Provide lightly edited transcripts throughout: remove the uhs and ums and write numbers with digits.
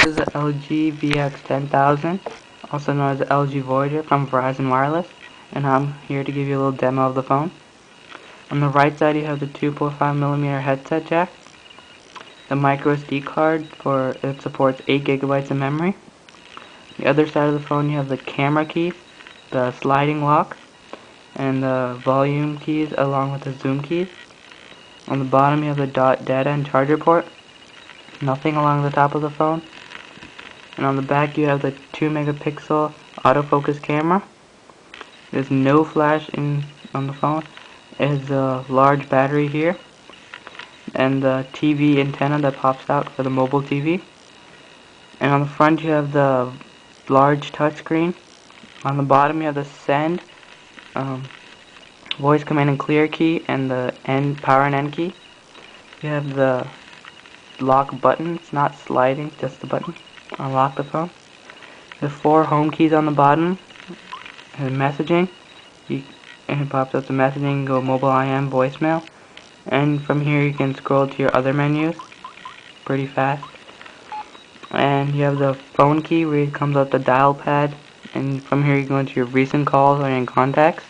This is the LG VX10000, also known as the LG Voyager from Verizon Wireless, and I'm here to give you a little demo of the phone. On the right side you have the 2.5mm headset jack, the micro SD card for it supports 8 GB of memory. The other side of the phone you have the camera key, the sliding lock, and the volume keys along with the zoom keys. On the bottom you have the data and charger port. Nothing along the top of the phone. And on the back you have the 2 megapixel autofocus camera. There's no flash on the phone. It has a large battery here and the TV antenna that pops out for the mobile TV. And on the front you have the large touchscreen. On the bottom you have the send, voice command and clear key, and the power and end key. You have the lock button. It's not sliding, just the button. Unlock the phone. The 4 home keys on the bottom. And messaging. And it pops up the messaging, go mobile IM, voicemail. And from here you can scroll to your other menus pretty fast. And you have the phone key where it comes up the dial pad. And from here you go into your recent calls or in contacts.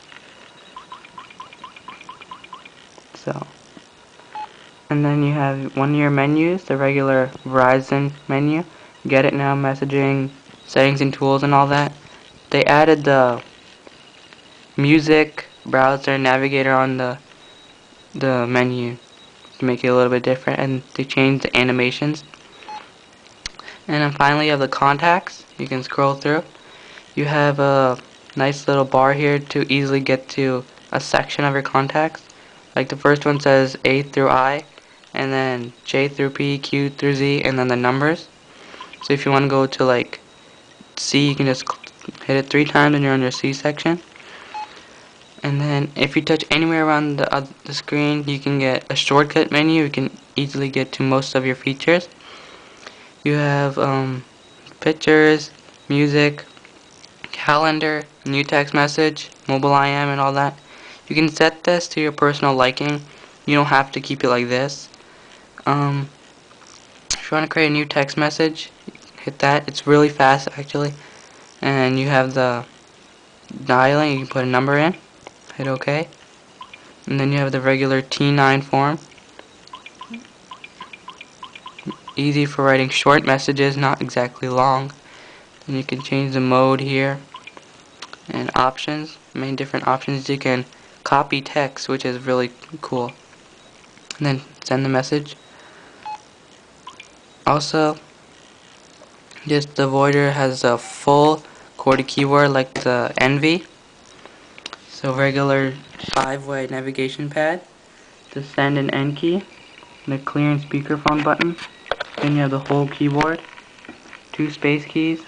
And then you have one of your menus, the regular Verizon menu. Get it now, messaging, settings and tools and all that. They added the music, browser, navigator on the menu to make it a little bit different, and they changed the animations. And then finally you have the contacts. You can scroll through. You have a nice little bar here to easily get to a section of your contacts. Like the first one says A through I, and then J through P, Q through Z, and then the numbers. So if you want to go to like C, you can just hit it 3 times and you're on your C section. And then if you touch anywhere around the screen, you can get a shortcut menu. You can easily get to most of your features. You have pictures, music, calendar, new text message, mobile IM, and all that. You can set this to your personal liking. You don't have to keep it like this. If you want to create a new text message, hit that. It's really fast actually. And you have the dialing. You can put a number in. Hit OK. And then you have the regular T9 form. Easy for writing short messages, not exactly long. And you can change the mode here. And options. Many different options. You can copy text, which is really cool. And then send the message. Also, the Voyager has a full QWERTY keyboard like the Envy. So regular 5-way navigation pad, the send and end key, the clear and speakerphone button. Then you have the whole keyboard, 2 space keys,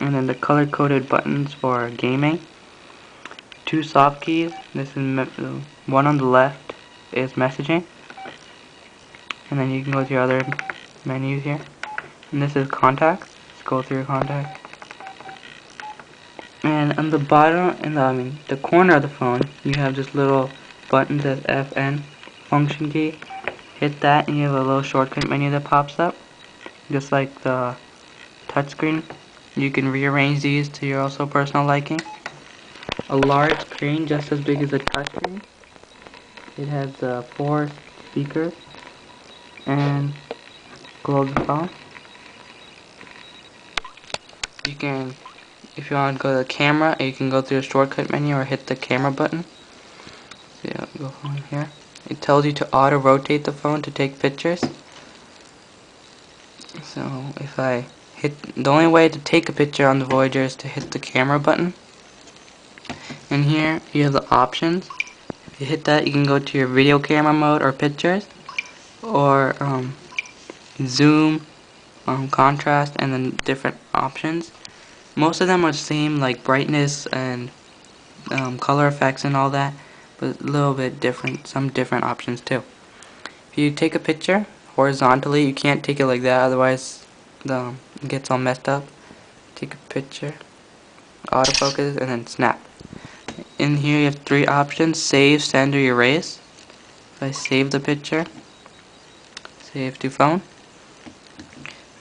and then the color-coded buttons for gaming. 2 soft keys. This is one on the left is messaging, and then you can go to your other menus here. And this is contacts. Let's go through your contacts. And on the bottom, the corner of the phone, you have this little button that says FN function key. Hit that, and you have a little shortcut menu that pops up, just like the touchscreen. You can rearrange these to your also personal liking. A large screen, just as big as a touchscreen. It has 4 speakers, and close the phone. You can, if you want to go to the camera, you can go through the shortcut menu or hit the camera button. So yeah, go on here. It tells you to auto rotate the phone to take pictures. So if I hit, the only way to take a picture on the Voyager is to hit the camera button. And here you have the options. If you hit that, you can go to your video camera mode or pictures, or zoom, contrast, and then different options. Most of them are the same, like brightness and color effects and all that, but a little bit different, some different options too. If you take a picture horizontally, you can't take it like that, otherwise it gets all messed up. Take a picture, autofocus, and then snap. In here you have 3 options: save, send, or erase. If I save the picture, save to phone,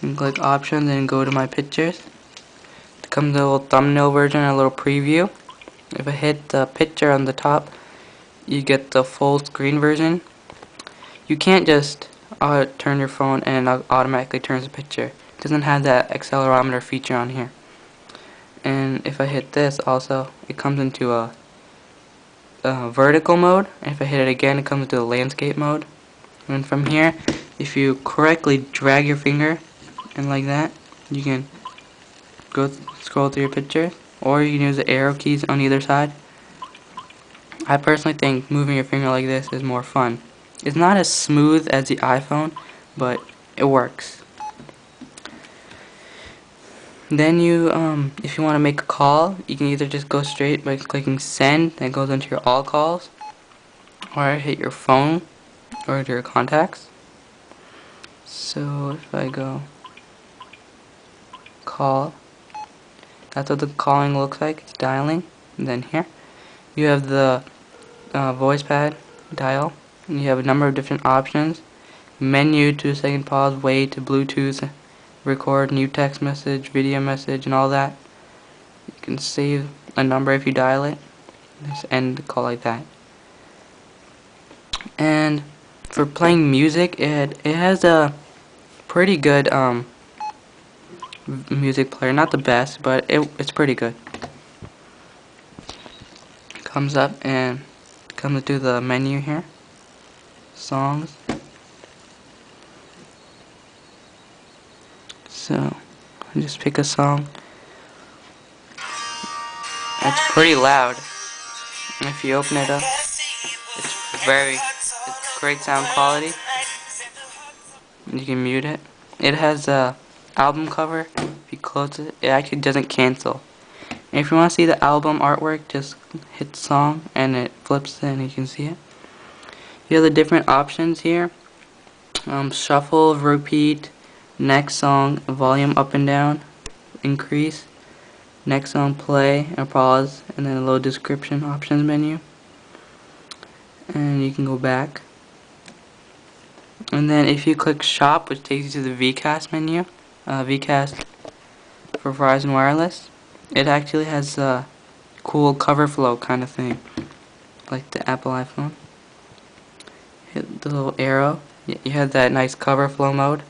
And click options and go to my pictures. It comes a little thumbnail version and a little preview. If I hit the picture on the top, you get the full screen version. You can't just turn your phone and it automatically turns the picture. It doesn't have that accelerometer feature on here. And if I hit this also, it comes into a vertical mode. And if I hit it again, it comes into the landscape mode. And from here, if you correctly drag your finger and like that, you can scroll through your pictures, or you can use the arrow keys on either side. I personally think moving your finger like this is more fun. It's not as smooth as the iPhone, but it works. Then you, if you want to make a call, you can either just go straight by clicking send, that goes into your all calls, or hit your phone, or to your contacts. So if I go call, that's what the calling looks like, it's dialing. And then here, you have the voice pad dial, and you have a number of different options. Menu, 2-second pause, wait, Bluetooth, record, new text message, video message, and all that. You can save a number if you dial it. Just end the call like that. And for playing music, it has a pretty good music player. Not the best, but it's pretty good. Comes up and comes to the menu here. Songs. So I just pick a song. It's pretty loud. And if you open it up, it's great sound quality. You can mute it. It has a album cover. If you close it, it actually doesn't cancel. And if you want to see the album artwork, just hit song and it flips it and you can see it. You have the different options here. Shuffle, repeat, next song, volume up and down, increase, next song, play, and pause, and then a little description options menu. And you can go back. And then if you click shop, which takes you to the VCast menu, VCast for Verizon Wireless, it actually has a cool cover flow kind of thing, like the Apple iPhone. Hit the little arrow. You have that nice cover flow mode.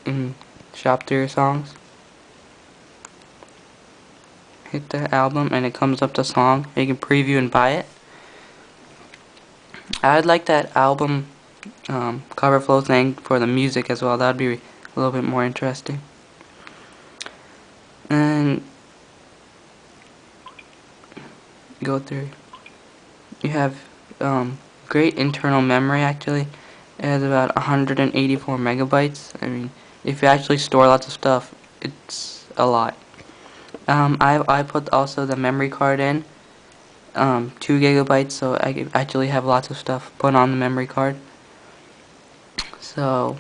And shop through your songs. Hit the album and it comes up the song. You can preview and buy it. I'd like that album cover flow thing for the music as well. That'd be a little bit more interesting. And go through. You have great internal memory actually. It has about 184 megabytes. I mean, if you actually store lots of stuff, it's a lot. I put also the memory card in, 2 gigabytes, so I actually have lots of stuff put on the memory card. So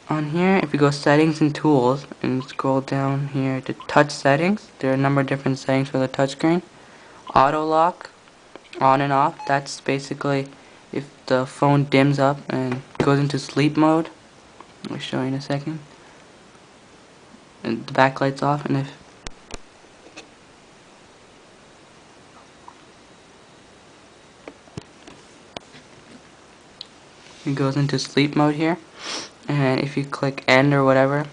on here, if you go settings and tools and scroll down here to touch settings, there are a number of different settings for the touchscreen. Auto lock, on and off, that's basically if the phone dims up and goes into sleep mode. I'll show you in a second. And the backlight's off, and if it goes into sleep mode here, and if you click end or whatever,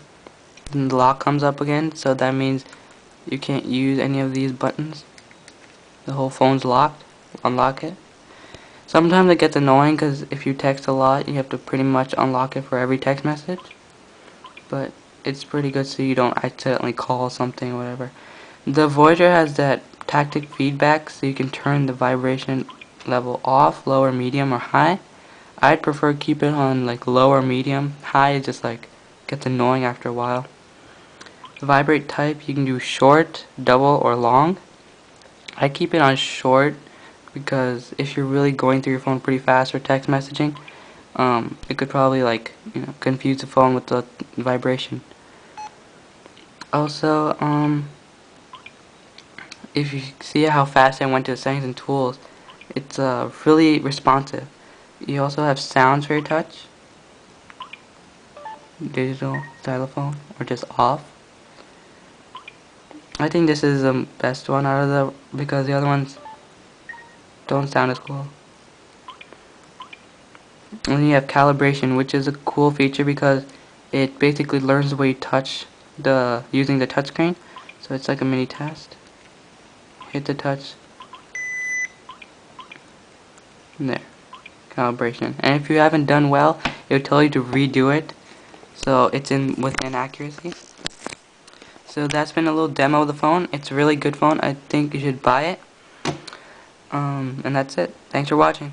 then the lock comes up again, so that means you can't use any of these buttons. The whole phone's locked. Unlock it. Sometimes it gets annoying because if you text a lot, you have to pretty much unlock it for every text message, but it's pretty good so you don't accidentally call something or whatever. The Voyager has that tactic feedback, so you can turn the vibration level off, lower, medium, or high. I'd prefer keep it on like low or medium. High is just like gets annoying after a while. The vibrate type, you can do short, double, or long. I keep it on short because if you're really going through your phone pretty fast or text messaging, it could probably confuse the phone with the vibration. Also, if you see how fast I went to the settings and tools, it's really responsive. You also have sounds for your touch. Digital xylophone, or just off. I think this is the best one out of the, because the other ones don't sound as cool. And then you have calibration, which is a cool feature because it basically learns the way you touch using the touchscreen. So it's like a mini test. Hit the touch. And there. Calibration. And if you haven't done well, it will tell you to redo it. So it's within accuracy. So that's been a little demo of the phone. It's a really good phone. I think you should buy it. And that's it. Thanks for watching.